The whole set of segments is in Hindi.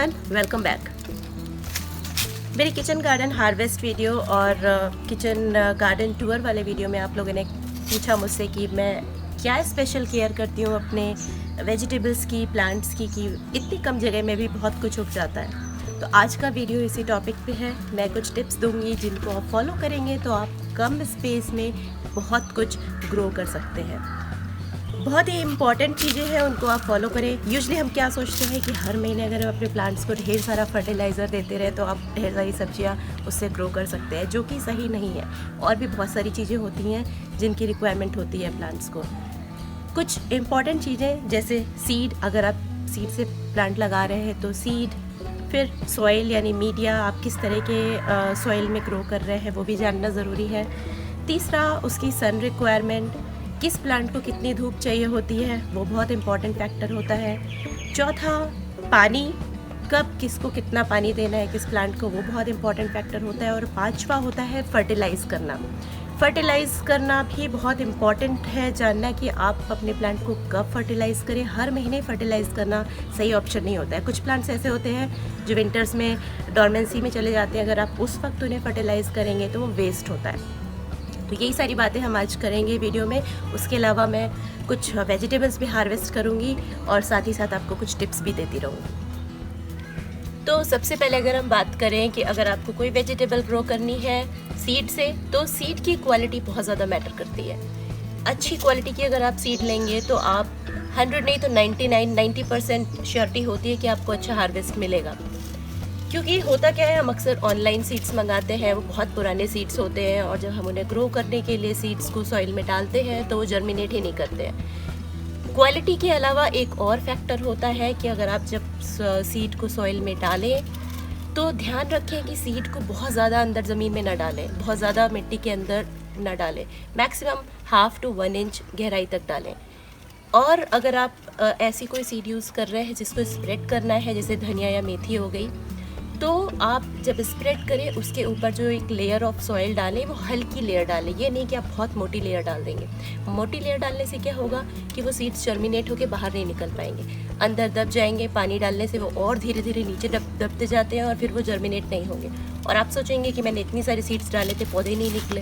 Everyone, welcome back. मेरी किचन गार्डन हार्वेस्ट वीडियो और किचन गार्डन टूर वाले वीडियो में आप लोगों ने पूछा मुझसे कि मैं क्या स्पेशल केयर करती हूँ अपने वेजिटेबल्स की, प्लांट्स की कि इतनी कम जगह में भी बहुत कुछ उग जाता है। तो आज का वीडियो इसी टॉपिक पे है। मैं कुछ टिप्स दूंगी जिनको आप फॉलो करेंगे तो आप कम स्पेस में बहुत कुछ ग्रो कर सकते हैं। बहुत ही इंपॉर्टेंट चीज़ें हैं, उनको आप फॉलो करें। यूजुअली हम क्या सोचते हैं कि हर महीने अगर हम अपने प्लांट्स को ढेर सारा फर्टिलाइज़र देते रहे तो आप ढेर सारी सब्जियां उससे ग्रो कर सकते हैं, जो कि सही नहीं है। और भी बहुत सारी चीज़ें होती हैं जिनकी रिक्वायरमेंट होती है प्लांट्स को। कुछ इंपॉर्टेंट चीज़ें जैसे सीड, अगर आप सीड से प्लांट लगा रहे हैं तो सीड, फिर सॉइल यानी मीडिया, आप किस तरह के सॉइल में ग्रो कर रहे हैं वो भी जानना ज़रूरी है। तीसरा, उसकी सन रिक्वायरमेंट, किस प्लांट को कितनी धूप चाहिए होती है वो बहुत इंपॉर्टेंट फैक्टर होता है। चौथा, पानी, कब किसको कितना पानी देना है किस प्लांट को, वो बहुत इंपॉर्टेंट फैक्टर होता है। और पांचवा होता है फर्टिलाइज़ करना। फर्टिलाइज़ करना भी बहुत इम्पॉर्टेंट है जानना कि आप अपने प्लांट को कब फर्टिलाइज़ करें। हर महीने फर्टिलाइज़ करना सही ऑप्शन नहीं होता है। कुछ प्लांट्स ऐसे होते हैं जो विंटर्स में डॉर्मेंसी में चले जाते हैं, अगर आप उस वक्त उन्हें फर्टिलाइज़ करेंगे तो वो वेस्ट होता है। तो यही सारी बातें हम आज करेंगे वीडियो में। उसके अलावा मैं कुछ वेजिटेबल्स भी हार्वेस्ट करूंगी और साथ ही साथ आपको कुछ टिप्स भी देती रहूँगी। तो सबसे पहले अगर हम बात करें कि अगर आपको कोई वेजिटेबल ग्रो करनी है सीड से, तो सीड की क्वालिटी बहुत ज़्यादा मैटर करती है। अच्छी क्वालिटी की अगर आप सीड लेंगे तो आप 100 नहीं तो 90% श्योरिटी होती है कि आपको अच्छा हार्वेस्ट मिलेगा। क्योंकि होता क्या है, हम अक्सर ऑनलाइन सीड्स मंगाते हैं, वो बहुत पुराने सीड्स होते हैं और जब हम उन्हें ग्रो करने के लिए सीड्स को सॉइल में डालते हैं तो वो जर्मिनेट ही नहीं करते हैं। क्वालिटी के अलावा एक और फैक्टर होता है कि अगर आप जब सीड को सॉइल में डालें तो ध्यान रखें कि सीड को बहुत ज़्यादा अंदर ज़मीन में ना डालें, बहुत ज़्यादा मिट्टी के अंदर ना डालें, मैक्सिमम 1/2 to 1 इंच गहराई तक डालें। और अगर आप ऐसी कोई सीड यूज़ कर रहे हैं जिसको स्प्रेड करना है, जैसे धनिया या मेथी हो गई, तो आप जब स्प्रेड करें उसके ऊपर जो एक लेयर ऑफ सॉइल डालें वो हल्की लेयर डालें। ये नहीं कि आप बहुत मोटी लेयर डाल देंगे। मोटी लेयर डालने से क्या होगा कि वो सीड्स जर्मिनेट होकर बाहर नहीं निकल पाएंगे, अंदर दब जाएंगे। पानी डालने से वो और धीरे धीरे नीचे दबते जाते हैं और फिर वो जर्मिनेट नहीं होंगे। और आप सोचेंगे कि मैंने इतनी सारी सीड्स डाले थे, पौधे नहीं निकले।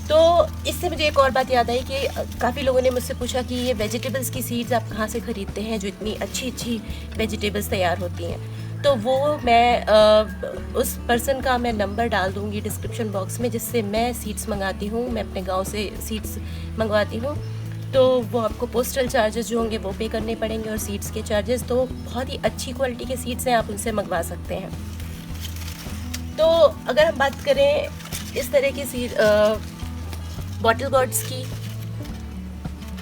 तो इससे मुझे एक और बात याद आई कि काफ़ी लोगों ने मुझसे पूछा कि ये वेजिटेबल्स की सीड्स आप कहाँ से ख़रीदते हैं जो इतनी अच्छी अच्छी वेजिटेबल्स तैयार होती हैं। तो वो मैं उस पर्सन का मैं नंबर डाल दूँगी डिस्क्रिप्शन बॉक्स में, जिससे मैं सीड्स मंगाती हूँ। मैं अपने गांव से सीड्स मंगवाती हूँ, तो वो आपको पोस्टल चार्जेस जो होंगे वो पे करने पड़ेंगे और सीड्स के चार्जेस। तो बहुत ही अच्छी क्वालिटी के सीड्स हैं, आप उनसे मंगवा सकते हैं। तो अगर हम बात करें इस तरह की सीड बॉटल गॉर्ड्स की,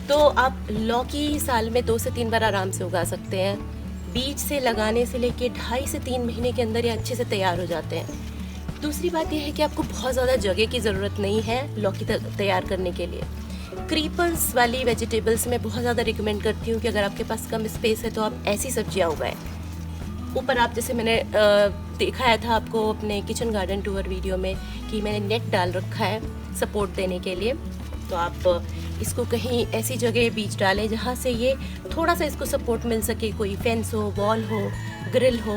तो आप लौकी साल में 2 से 3 बार आराम से उगा सकते हैं। बीज से लगाने से लेके 2.5 से 3 महीने के अंदर ये अच्छे से तैयार हो जाते हैं। दूसरी बात यह है कि आपको बहुत ज़्यादा जगह की ज़रूरत नहीं है लौकी तैयार करने के लिए। क्रीपर्स वाली वेजिटेबल्स में बहुत ज़्यादा रिकमेंड करती हूँ कि अगर आपके पास कम स्पेस है तो आप ऐसी सब्जियाँ उगाएं। ऊपर आप जैसे मैंने दिखाया था आपको अपने किचन गार्डन टूर वीडियो में कि मैंने नेट डाल रखा है सपोर्ट देने के लिए। तो आप इसको कहीं ऐसी जगह बीज डालें जहाँ से ये थोड़ा सा इसको सपोर्ट मिल सके, कोई फेंस हो, वॉल हो, ग्रिल हो।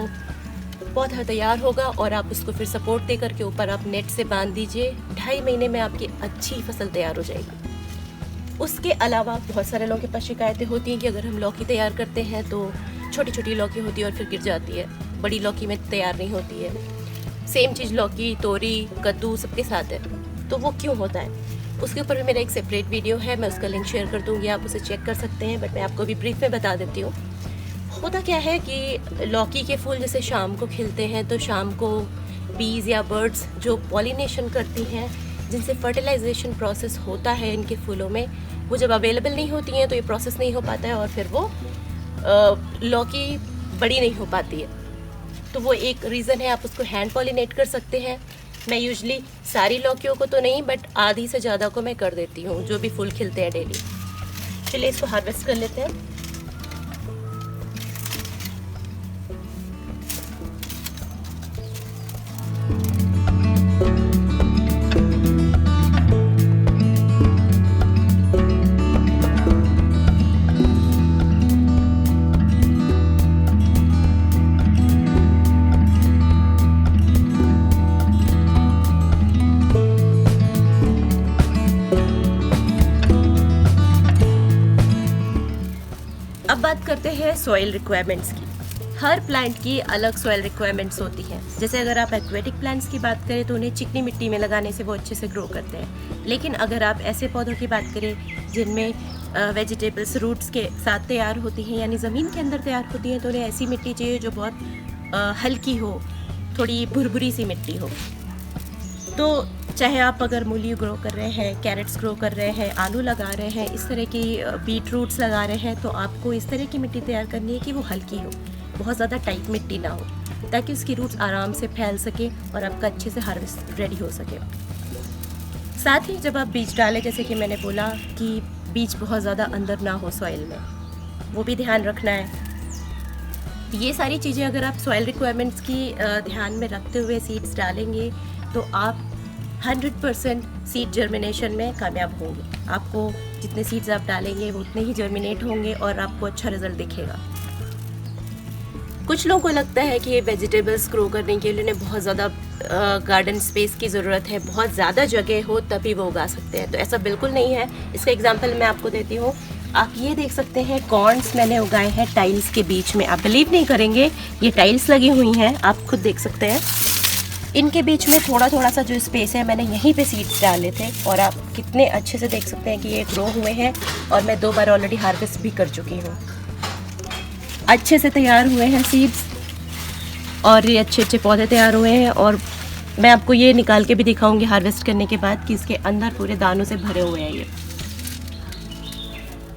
पौधा तैयार होगा और आप उसको फिर सपोर्ट दे करके ऊपर आप नेट से बांध दीजिए। 2.5 महीने में आपकी अच्छी फसल तैयार हो जाएगी। उसके अलावा बहुत सारे लोगों के पास शिकायतें होती हैं कि अगर हम लौकी तैयार करते हैं तो छोटी छोटी लौकी होती है और फिर गिर जाती है, बड़ी लौकी में तैयार नहीं होती है। सेम चीज़ लौकी, तोरी, कद्दू सबके साथ है। तो वो क्यों होता है, उसके ऊपर भी मेरा एक सेपरेट वीडियो है, मैं उसका लिंक शेयर कर दूँगी, आप उसे चेक कर सकते हैं। बट मैं आपको भी ब्रीफ में बता देती हूँ। होता क्या है कि लौकी के फूल जैसे शाम को खिलते हैं, तो शाम को बीज या बर्ड्स जो पॉलिनेशन करती हैं, जिनसे फर्टिलाइजेशन प्रोसेस होता है इनके फूलों में, वो जब अवेलेबल नहीं होती हैं तो ये प्रोसेस नहीं हो पाता है और फिर वो लौकी बड़ी नहीं हो पाती है। तो वो एक रीज़न है, आप उसको हैंड पॉलिनेट कर सकते हैं। मैं यूजली सारी लौकियों को तो नहीं, बट आधी से ज़्यादा को मैं कर देती हूँ जो भी फूल खिलते हैं डेली। चलिए इसको हार्वेस्ट कर लेते हैं। है सॉइल रिक्वायरमेंट्स की। हर प्लांट की अलग सॉइल रिक्वायरमेंट्स होती हैं। जैसे अगर आप एक्वेटिक प्लांट्स की बात करें तो उन्हें चिकनी मिट्टी में लगाने से वो अच्छे से ग्रो करते हैं। लेकिन अगर आप ऐसे पौधों की बात करें जिनमें वेजिटेबल्स रूट्स के साथ तैयार होती हैं, यानी ज़मीन के अंदर तैयार होती हैं, तो उन्हें ऐसी मिट्टी चाहिए जो बहुत हल्की हो, थोड़ी भुरभुरी सी मिट्टी हो। तो चाहे आप अगर मूली ग्रो कर रहे हैं, कैरेट्स ग्रो कर रहे हैं, आलू लगा रहे हैं, इस तरह की बीट रूट्स लगा रहे हैं, तो आपको इस तरह की मिट्टी तैयार करनी है कि वो हल्की हो, बहुत ज़्यादा टाइट मिट्टी ना हो, ताकि उसकी रूट्स आराम से फैल सके और आपका अच्छे से हार्वेस्ट रेडी हो सके। साथ ही जब आप बीज डालें, जैसे कि मैंने बोला कि बीज बहुत ज़्यादा अंदर ना हो सॉइल में, वो भी ध्यान रखना है। ये सारी चीज़ें अगर आप सॉइल रिक्वायरमेंट्स की ध्यान में रखते हुए सीड्स डालेंगे तो आप 100% सीड जर्मिनेशन में कामयाब होंगे। आपको जितने सीड्स आप डालेंगे वो उतने ही जर्मिनेट होंगे और आपको अच्छा रिजल्ट दिखेगा। कुछ लोगों को लगता है कि वेजिटेबल्स ग्रो करने के लिए उन्हें बहुत ज़्यादा गार्डन स्पेस की ज़रूरत है, बहुत ज़्यादा जगह हो तभी वो उगा सकते हैं। तो ऐसा बिल्कुल नहीं है। इसका एग्जांपल मैं आपको देती हूँ। आप ये देख सकते हैं, कॉर्न्स मैंने उगाए हैं टाइल्स के बीच में। आप बिलीव नहीं करेंगे, ये टाइल्स लगी हुई हैं, आप खुद देख सकते हैं। इनके बीच में थोड़ा थोड़ा सा जो स्पेस है, मैंने यहीं पे सीड्स डाले थे और आप कितने अच्छे से देख सकते हैं कि ये ग्रो हुए हैं और मैं 2 बार ऑलरेडी हार्वेस्ट भी कर चुकी हूँ। अच्छे से तैयार हुए हैं सीड्स और ये अच्छे अच्छे पौधे तैयार हुए हैं। और मैं आपको ये निकाल के भी दिखाऊंगी हार्वेस्ट करने के बाद कि इसके अंदर पूरे दानों से भरे हुए हैं। ये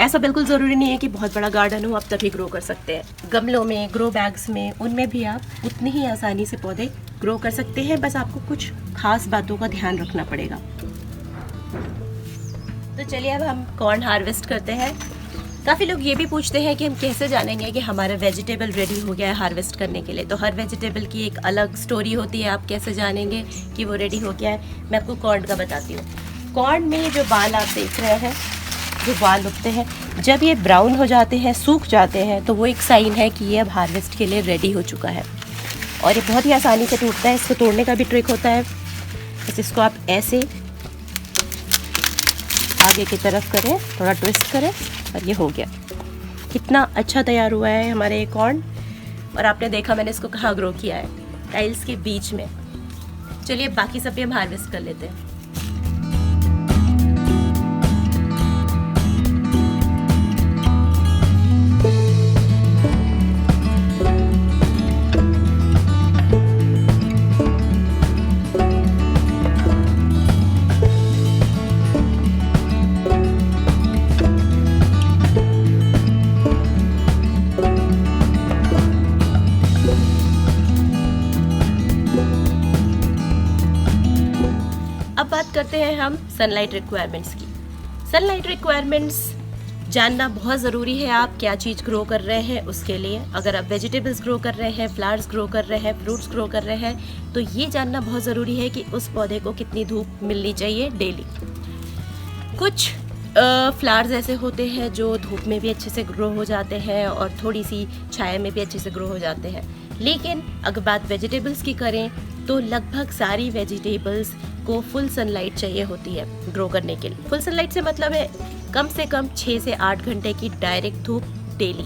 ऐसा बिल्कुल ज़रूरी नहीं है कि बहुत बड़ा गार्डन हो आप तभी ग्रो कर सकते हैं। गमलों में, ग्रो बैग्स में, उनमें भी आप उतनी ही आसानी से पौधे ग्रो कर सकते हैं। बस आपको कुछ खास बातों का ध्यान रखना पड़ेगा। तो चलिए अब हम कॉर्न हार्वेस्ट करते हैं। काफ़ी लोग ये भी पूछते हैं कि हम कैसे जानेंगे कि हमारा वेजिटेबल रेडी हो गया है हार्वेस्ट करने के लिए। तो हर वेजिटेबल की एक अलग स्टोरी होती है, आप कैसे जानेंगे कि वो रेडी हो गया है। मैं आपको कॉर्न का बताती हूँ। कॉर्न में जो बाल आप देख रहे हैं, जो बाल उगते हैं, जब ये ब्राउन हो जाते हैं, सूख जाते हैं, तो वो एक साइन है कि ये अब हार्वेस्ट के लिए रेडी हो चुका है। और ये बहुत ही आसानी से टूटता है। इसको तोड़ने का भी ट्रिक होता है। बस इसको आप ऐसे आगे की तरफ करें, थोड़ा ट्विस्ट करें और ये हो गया। कितना अच्छा तैयार हुआ है हमारे ये कॉर्न। और आपने देखा मैंने इसको कहाँ ग्रो किया है, टाइल्स के बीच में। चलिए बाकी सब भी हम हार्वेस्ट कर लेते हैं। अब बात करते हैं हम सनलाइट रिक्वायरमेंट्स की। सनलाइट रिक्वायरमेंट्स जानना बहुत ज़रूरी है। आप क्या चीज़ ग्रो कर रहे हैं उसके लिए। अगर आप वेजिटेबल्स ग्रो कर रहे हैं, फ्लावर्स ग्रो कर रहे हैं, फ्रूट्स ग्रो कर रहे हैं, तो ये जानना बहुत ज़रूरी है कि उस पौधे को कितनी धूप मिलनी चाहिए डेली। कुछ फ्लावर्स ऐसे होते हैं जो धूप में भी अच्छे से ग्रो हो जाते हैं और थोड़ी सी छाया में भी अच्छे से ग्रो हो जाते हैं। लेकिन अगर बात वेजिटेबल्स की करें तो लगभग सारी वेजिटेबल्स को फुल सनलाइट चाहिए होती है ग्रो करने के लिए। फुल सनलाइट से मतलब है कम से कम 6 से 8 घंटे की डायरेक्ट धूप डेली।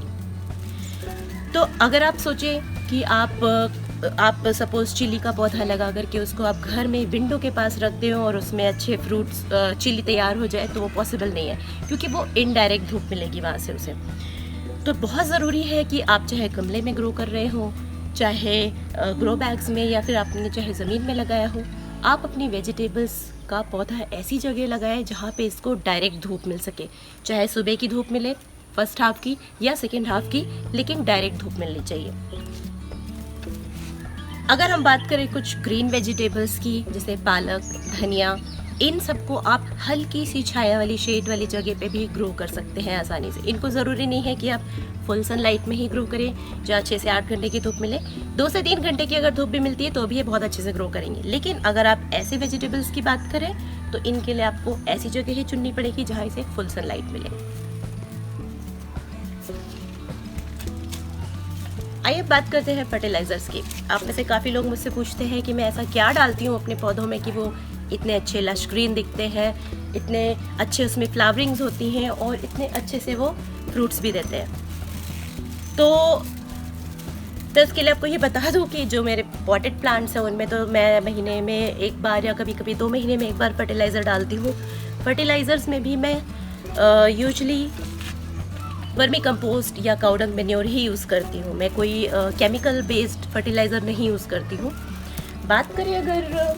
तो अगर आप सोचें कि आप सपोज चिली का पौधा लगा करके उसको आप घर में विंडो के पास रखते हो और उसमें अच्छे फ्रूट्स चिली तैयार हो जाए, तो वो पॉसिबल नहीं है, क्योंकि वो इनडायरेक्ट धूप मिलेगी वहाँ से उसे। तो बहुत ज़रूरी है कि आप चाहे गमले में ग्रो कर रहे हो, चाहे ग्रो बैग्स में, या फिर आपने चाहे ज़मीन में लगाया हो, आप अपनी वेजिटेबल्स का पौधा ऐसी जगह लगाएं जहाँ पे इसको डायरेक्ट धूप मिल सके। चाहे सुबह की धूप मिले, फर्स्ट हाफ की या सेकेंड हाफ की, लेकिन डायरेक्ट धूप मिलनी चाहिए। अगर हम बात करें कुछ ग्रीन वेजिटेबल्स की, जैसे पालक, धनिया, इन सबको आप हल्की सी छाया वाली शेड वाली जगह पे भी ग्रो कर सकते हैं आसानी से। इनको ज़रूरी नहीं है कि आप फुल सनलाइट में ही ग्रो करें जहाँ 6 से 8 घंटे की धूप मिले। 2 से 3 घंटे की अगर धूप भी मिलती है तो भी ये बहुत अच्छे से ग्रो करेंगे। लेकिन अगर आप ऐसे वेजिटेबल्स की बात करें तो इनके लिए आपको ऐसी जगह ही चुननी पड़ेगी जहाँ इसे फुल सनलाइट मिले। आइए बात करते हैं फर्टिलाइजर्स की। आप में से काफ़ी लोग मुझसे पूछते हैं कि मैं ऐसा क्या डालती हूँ अपने पौधों में कि वो इतने अच्छे लश ग्रीन दिखते हैं, इतने अच्छे उसमें फ्लावरिंग्स होती हैं और इतने अच्छे से वो फ्रूट्स भी देते हैं। तो इसके लिए आपको ये बता दूं कि जो मेरे पॉटेड प्लांट्स हैं उनमें तो मैं महीने में एक बार या कभी कभी 2 महीने में एक बार फर्टिलाइज़र डालती हूँ। फर्टिलाइज़र्स में भी मैं यूजली वर्मी कंपोस्ट या काउडंग मैन्योर ही यूज़ करती हूँ। मैं कोई केमिकल बेस्ड फर्टिलाइज़र नहीं यूज़ करती हूँ। बात करें अगर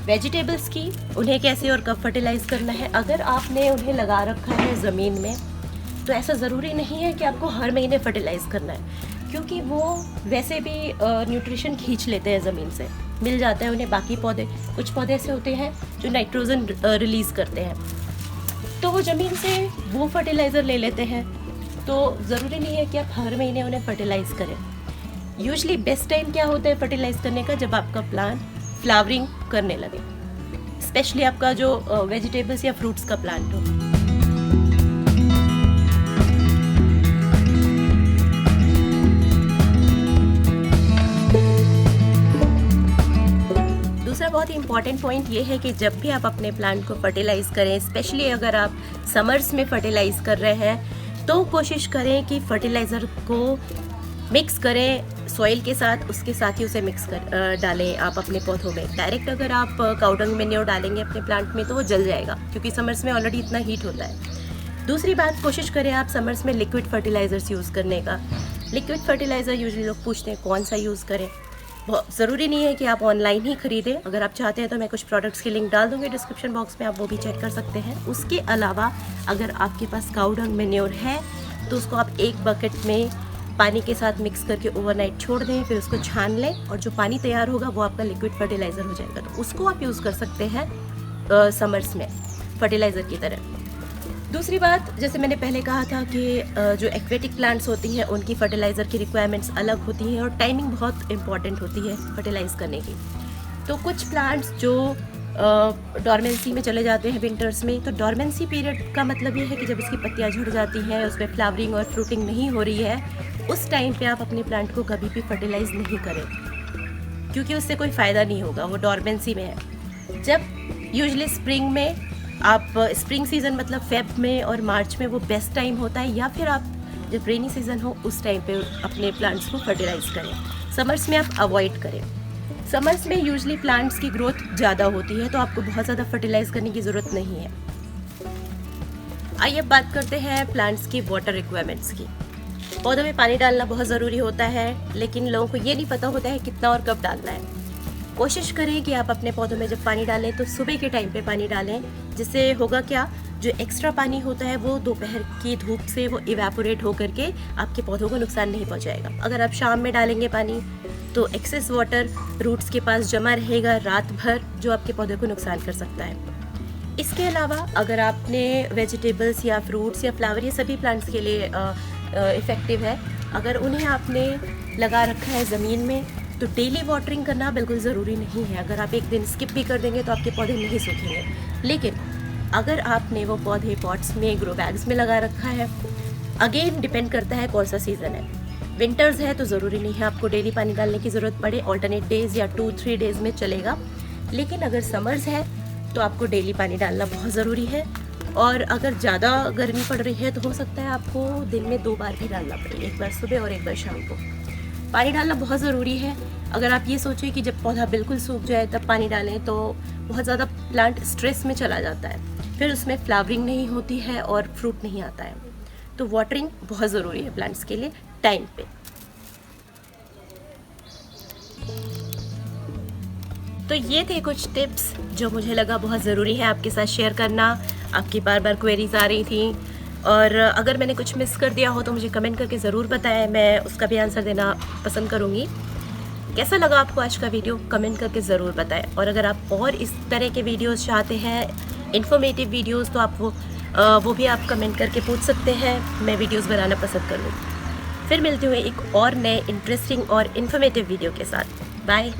वेजिटेबल्स की, उन्हें कैसे और कब फर्टिलाइज़ करना है, अगर आपने उन्हें लगा रखा है ज़मीन में तो ऐसा ज़रूरी नहीं है कि आपको हर महीने फर्टिलाइज़ करना है, क्योंकि वो वैसे भी न्यूट्रिशन खींच लेते हैं ज़मीन से, मिल जाता है उन्हें। बाकी पौधे, कुछ पौधे ऐसे होते हैं जो नाइट्रोजन रिलीज़ करते हैं, तो वो ज़मीन से वो फर्टिलाइज़र ले लेते हैं। तो ज़रूरी नहीं है कि आप हर महीने उन्हें फर्टिलाइज़ करें। यूजली बेस्ट टाइम क्या होता है फर्टिलाइज़ करने का, जब आपका प्लांट फ्लावरिंग करने लगे, स्पेशली आपका जो वेजिटेबल्स या फ्रूट्स का प्लांट हो। दूसरा बहुत ही इंपॉर्टेंट पॉइंट ये है कि जब भी आप अपने प्लांट को फर्टिलाइज़ करें, स्पेशली अगर आप समर्स में फर्टिलाइज़ कर रहे हैं, तो कोशिश करें कि फर्टिलाइज़र को मिक्स करें सॉइल के साथ, उसके साथ ही उसे मिक्स कर डालें आप अपने पौधों में। डायरेक्ट अगर आप काउडंग मैन्योर डालेंगे अपने प्लांट में तो वो जल जाएगा, क्योंकि समर्स में ऑलरेडी इतना हीट होता है। दूसरी बात, कोशिश करें आप समर्स में लिक्विड फर्टिलाइज़र्स यूज़ करने का। लिक्विड फर्टिलाइज़र यूजुअली लोग पूछते हैं कौन सा यूज़ करें। ज़रूरी नहीं है कि आप ऑनलाइन ही खरीदें। अगर आप चाहते हैं तो मैं कुछ प्रोडक्ट्स की लिंक डाल दूँगी डिस्क्रिप्शन बॉक्स में, आप वो भी चेक कर सकते हैं। उसके अलावा अगर आपके पास काउडंग मैन्योर है तो उसको आप एक बकेट में पानी के साथ मिक्स करके ओवरनाइट छोड़ दें, फिर उसको छान लें और जो पानी तैयार होगा वो आपका लिक्विड फर्टिलाइज़र हो जाएगा। तो उसको आप यूज़ कर सकते हैं समर्स में फर्टिलाइज़र की तरह। दूसरी बात, जैसे मैंने पहले कहा था कि जो एक्वेटिक प्लांट्स होती हैं उनकी फर्टिलाइज़र की रिक्वायरमेंट्स अलग होती हैं और टाइमिंग बहुत इंपॉर्टेंट होती है फर्टिलाइज़ करने की। तो कुछ प्लांट्स जो डॉर्मेंसी में चले जाते हैं विंटर्स में, तो डॉर्मेंसी पीरियड का मतलब ये है कि जब इसकी पत्तियाँ झड़ जाती हैं, उसमें फ्लावरिंग और फ्रूटिंग नहीं हो रही है, उस टाइम पे आप अपने प्लांट को कभी भी फर्टिलाइज़ नहीं करें, क्योंकि उससे कोई फ़ायदा नहीं होगा, वो डॉर्मेंसी में है। जब यूजुअली स्प्रिंग में आप, स्प्रिंग सीज़न मतलब फेब में और मार्च में वो बेस्ट टाइम होता है, या फिर आप जब रेनी सीज़न हो उस टाइम पे अपने प्लांट्स को फर्टिलाइज़ करें। समर्स में आप अवॉइड करें। समर्स में यूजुअली प्लांट्स की ग्रोथ ज़्यादा होती है, तो आपको बहुत ज़्यादा फर्टिलाइज़ करने की ज़रूरत नहीं है। आइए अब बात करते हैं प्लांट्स की वाटर रिक्वायरमेंट्स की। पौधों में पानी डालना बहुत ज़रूरी होता है, लेकिन लोगों को ये नहीं पता होता है कितना और कब डालना है। कोशिश करें कि आप अपने पौधों में जब पानी डालें तो सुबह के टाइम पे पानी डालें, जिससे होगा क्या, जो एक्स्ट्रा पानी होता है वो दोपहर की धूप से वो इवेपोरेट होकर के आपके पौधों को नुकसान नहीं पहुंचाएगा। अगर आप शाम में डालेंगे पानी तो एक्सेस वाटर रूट्स के पास जमा रहेगा रात भर, जो आपके पौधे को नुकसान कर सकता है। इसके अलावा अगर आपने वेजिटेबल्स या फ्रूट्स या फ्लावर, ये सभी प्लांट्स के लिए इफ़ेक्टिव है, अगर उन्हें आपने लगा रखा है ज़मीन में तो डेली वाटरिंग करना बिल्कुल ज़रूरी नहीं है। अगर आप एक दिन स्किप भी कर देंगे तो आपके पौधे नहीं सूखेंगे। लेकिन अगर आपने वो पौधे पॉट्स में, ग्रो बैग्स में लगा रखा है, अगेन डिपेंड करता है कौन सा सीज़न है। विंटर्स है तो ज़रूरी नहीं है आपको डेली पानी डालने की ज़रूरत पड़े, ऑल्टरनेट डेज़ या 2-3 डेज़ में चलेगा। लेकिन अगर समर्स है तो आपको डेली पानी डालना बहुत ज़रूरी है। और अगर ज़्यादा गर्मी पड़ रही है तो हो सकता है आपको दिन में 2 बार भी डालना पड़े, एक बार सुबह और एक बार शाम को। पानी डालना बहुत ज़रूरी है। अगर आप ये सोचें कि जब पौधा बिल्कुल सूख जाए तब पानी डालें तो बहुत ज़्यादा प्लांट स्ट्रेस में चला जाता है, फिर उसमें फ्लावरिंग नहीं होती है और फ्रूट नहीं आता है। तो वाटरिंग बहुत ज़रूरी है प्लांट्स के लिए टाइम पे। तो ये थे कुछ टिप्स जो मुझे लगा बहुत ज़रूरी है आपके साथ शेयर करना। आपकी बार बार क्वेरीज आ रही थी, और अगर मैंने कुछ मिस कर दिया हो तो मुझे कमेंट करके ज़रूर बताएं, मैं उसका भी आंसर देना पसंद करूँगी। कैसा लगा आपको आज का वीडियो, कमेंट करके ज़रूर बताएं। और अगर आप और इस तरह के वीडियोस चाहते हैं, इन्फॉर्मेटिव वीडियोस, तो आप वो भी आप कमेंट करके पूछ सकते हैं, मैं वीडियोस बनाना पसंद करूँगी। फिर मिलते हुए एक और नए इंटरेस्टिंग और इन्फॉर्मेटिव वीडियो के साथ। बाय।